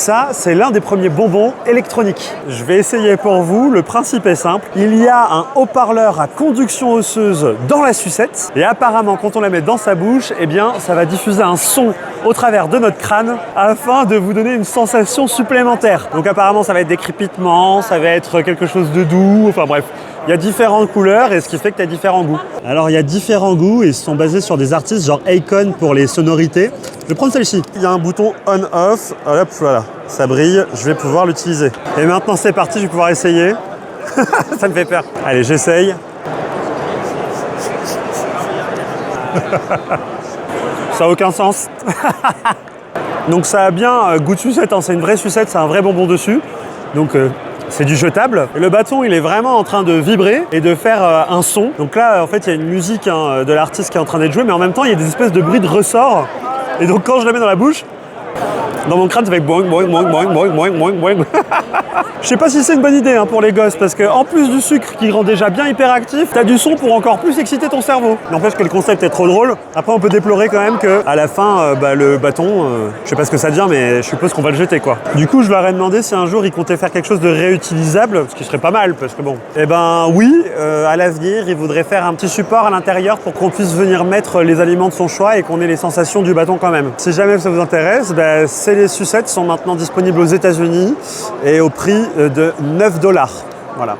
Ça, c'est l'un des premiers bonbons électroniques. Je vais essayer pour vous. Le principe est simple. Il y a un haut-parleur à conduction osseuse dans la sucette. Et apparemment, quand on la met dans sa bouche, eh bien, ça va diffuser un son au travers de notre crâne afin de vous donner une sensation supplémentaire. Donc apparemment, ça va être des crépitements, ça va être quelque chose de doux. Enfin bref, il y a différentes couleurs et ce qui fait que tu as différents goûts. Alors, il y a différents goûts et ils sont basés sur des artistes genre Akon pour les sonorités. Je vais prendre celle-ci. Il y a un bouton on-off. Hop, voilà. Ça brille. Je vais pouvoir l'utiliser. Et maintenant, c'est parti. Je vais pouvoir essayer. Ça me fait peur. Allez, j'essaye. Ça n'a aucun sens. Donc, ça a bien goût de sucette. Hein. C'est une vraie sucette. C'est un vrai bonbon dessus. Donc, c'est du jetable. Et le bâton, il est vraiment en train de vibrer et de faire un son. Donc là, en fait, il y a une musique de l'artiste qui est en train d'être jouée, mais en même temps, il y a des espèces de bruits de ressort. Et donc, quand je la mets dans la bouche, dans mon crâne, ça fait boing, boing, boing, boing, boing, boing, boing, boing. Je sais pas si c'est une bonne idée pour les gosses, parce qu'en plus du sucre qui rend déjà bien hyperactif, t'as du son pour encore plus exciter ton cerveau. N'empêche que le concept est trop drôle. Après, on peut déplorer quand même qu'à la fin, le bâton, je sais pas ce que ça devient, mais je suppose qu'on va le jeter, quoi. Du coup, je leur ai demandé si un jour ils comptaient faire quelque chose de réutilisable, ce qui serait pas mal, parce que bon. Eh ben oui, à l'avenir, ils voudraient faire un petit support à l'intérieur pour qu'on puisse venir mettre les aliments de son choix et qu'on ait les sensations du bâton quand même. Si jamais ça vous intéresse, les sucettes sont maintenant disponibles aux États-Unis et au prix de 9 $. Voilà.